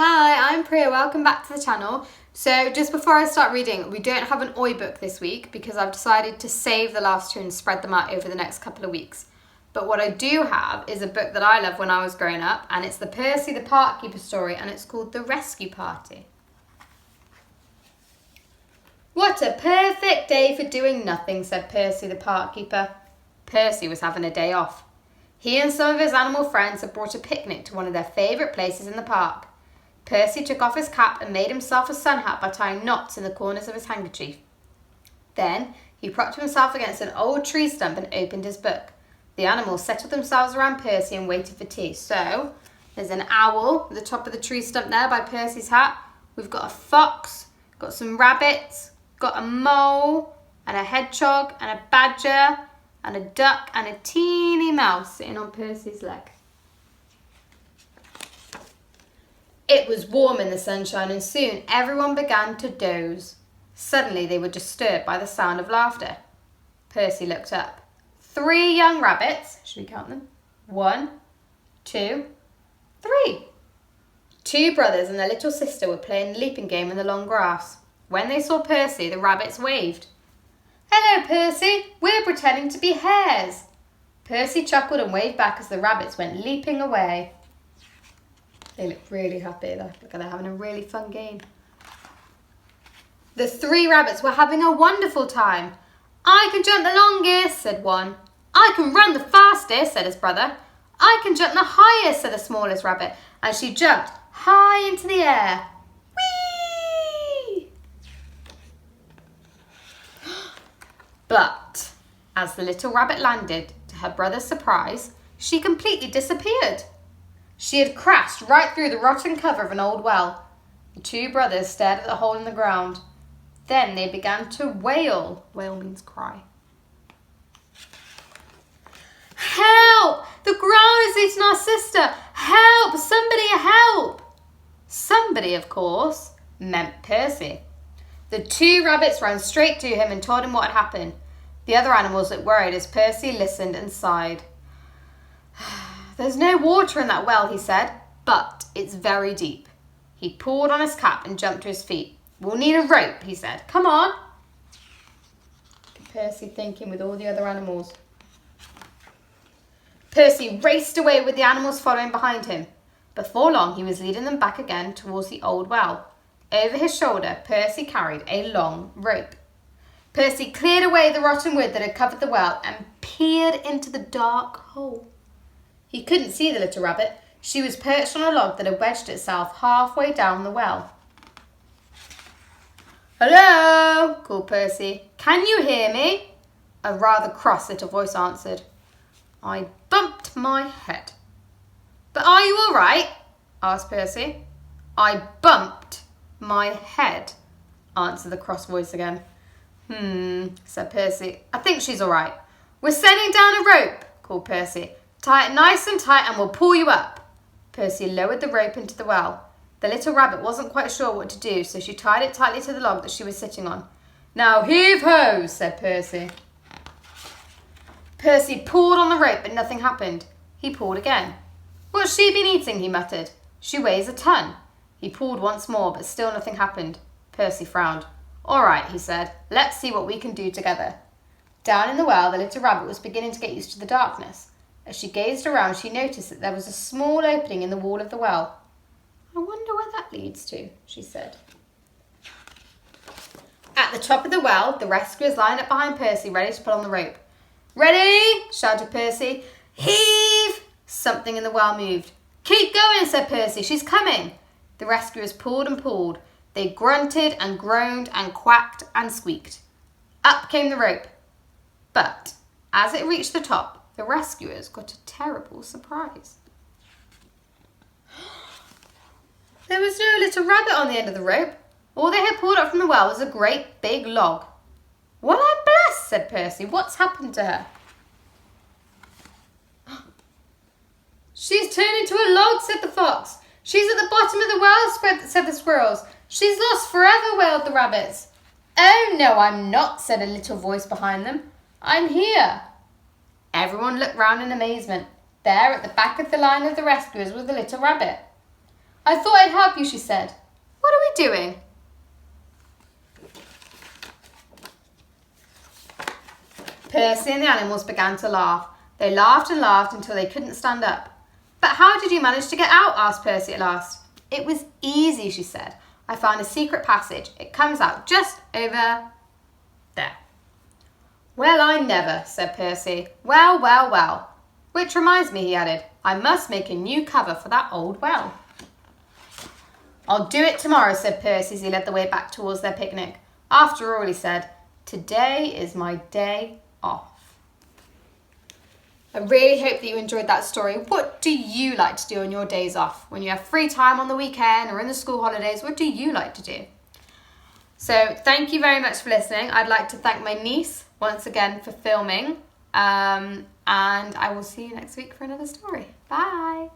Hi, I'm Priya. Welcome back to the channel. So just before I start reading, we don't have an OI book this week because I've decided to save the last two and spread them out over the next couple of weeks. But what I do have is a book that I loved when I was growing up, and it's the Percy the Park Keeper story, and it's called The Rescue Party. What a perfect day for doing nothing, said Percy the Park Keeper. Percy was having a day off. He and some of his animal friends had brought a picnic to one of their favourite places in the park. Percy took off his cap and made himself a sun hat by tying knots in the corners of his handkerchief. Then he propped himself against an old tree stump and opened his book. The animals settled themselves around Percy and waited for tea. So, there's an owl at the top of the tree stump there by Percy's hat. We've got a fox, got some rabbits, got a mole, and a hedgehog, and a badger, and a duck, and a teeny mouse sitting on Percy's leg. It was warm in the sunshine, and soon everyone began to doze. Suddenly they were disturbed by the sound of laughter. Percy looked up. 3 young rabbits, should we count them? 1, 2, 3. 2 brothers and their little sister were playing the leaping game in the long grass. When they saw Percy, the rabbits waved. "Hello, Percy, we're pretending to be hares." Percy chuckled and waved back as the rabbits went leaping away. They look really happy. Look like they're having a really fun game. The 3 rabbits were having a wonderful time. "I can jump the longest," said one. "I can run the fastest," said his brother. "I can jump the highest," said the smallest rabbit, and she jumped high into the air. Whee! But as the little rabbit landed, to her brother's surprise, she completely disappeared. She had crashed right through the rotten cover of an old well. The 2 brothers stared at the hole in the ground. Then they began to wail. Wail means cry. "Help! The ground is eating our sister! Help! Somebody help!" Somebody, of course, meant Percy. The 2 rabbits ran straight to him and told him what had happened. The other animals looked worried as Percy listened and sighed. "There's no water in that well," he said, "but it's very deep." He pulled on his cap and jumped to his feet. "We'll need a rope," he said. "Come on." Percy thinking with all the other animals. Percy raced away with the animals following behind him. Before long, he was leading them back again towards the old well. Over his shoulder, Percy carried a long rope. Percy cleared away the rotten wood that had covered the well and peered into the dark hole. He couldn't see the little rabbit. She was perched on a log that had wedged itself halfway down the well. "Hello," called Percy. "Can you hear me?" A rather cross little voice answered. "I bumped my head." "But are you all right?" asked Percy. "I bumped my head," answered the cross voice again. Said Percy. "I think she's all right." "We're sending down a rope," called Percy. "Tie it nice and tight and we'll pull you up." Percy lowered the rope into the well. The little rabbit wasn't quite sure what to do, so she tied it tightly to the log that she was sitting on. "Now heave-ho," said Percy. Percy pulled on the rope, but nothing happened. He pulled again. "What's she been eating?" he muttered. "She weighs a ton." He pulled once more, but still nothing happened. Percy frowned. "All right," he said. "Let's see what we can do together." Down in the well, the little rabbit was beginning to get used to the darkness. As she gazed around, she noticed that there was a small opening in the wall of the well. "I wonder where that leads to," she said. At the top of the well, the rescuers lined up behind Percy, ready to pull on the rope. "Ready?" shouted Percy. "Heave!" Something in the well moved. "Keep going," said Percy. "She's coming." The rescuers pulled and pulled. They grunted and groaned and quacked and squeaked. Up came the rope. But as it reached the top, the rescuers got a terrible surprise. There was no little rabbit on the end of the rope. All they had pulled up from the well was a great big log. "Well, I'm blessed," said Percy. "What's happened to her?" "She's turned into a log," said the fox. "She's at the bottom of the well," said the squirrels. "She's lost forever," wailed the rabbits. "Oh, no, I'm not," said a little voice behind them. "I'm here." Everyone looked round in amazement. There, at the back of the line of the rescuers, was the little rabbit. "I thought I'd help you, she said. What are we doing? Percy and the animals began to laugh. They laughed and laughed until they couldn't stand up. But how did you manage to get out? Asked Percy at last. It was easy, she said. I found a secret passage. It comes out just over there. Well, I never, said Percy. Well, well, well. Which reminds me, he added, I must make a new cover for that old well. I'll do it tomorrow, said Percy as he led the way back towards their picnic. After all, he said, today is my day off. I really hope that you enjoyed that story. What do you like to do on your days off? When you have free time on the weekend or in the school holidays, what do you like to do? So thank you very much for listening. I'd like to thank my niece once again for filming. And I will see you next week for another story. Bye.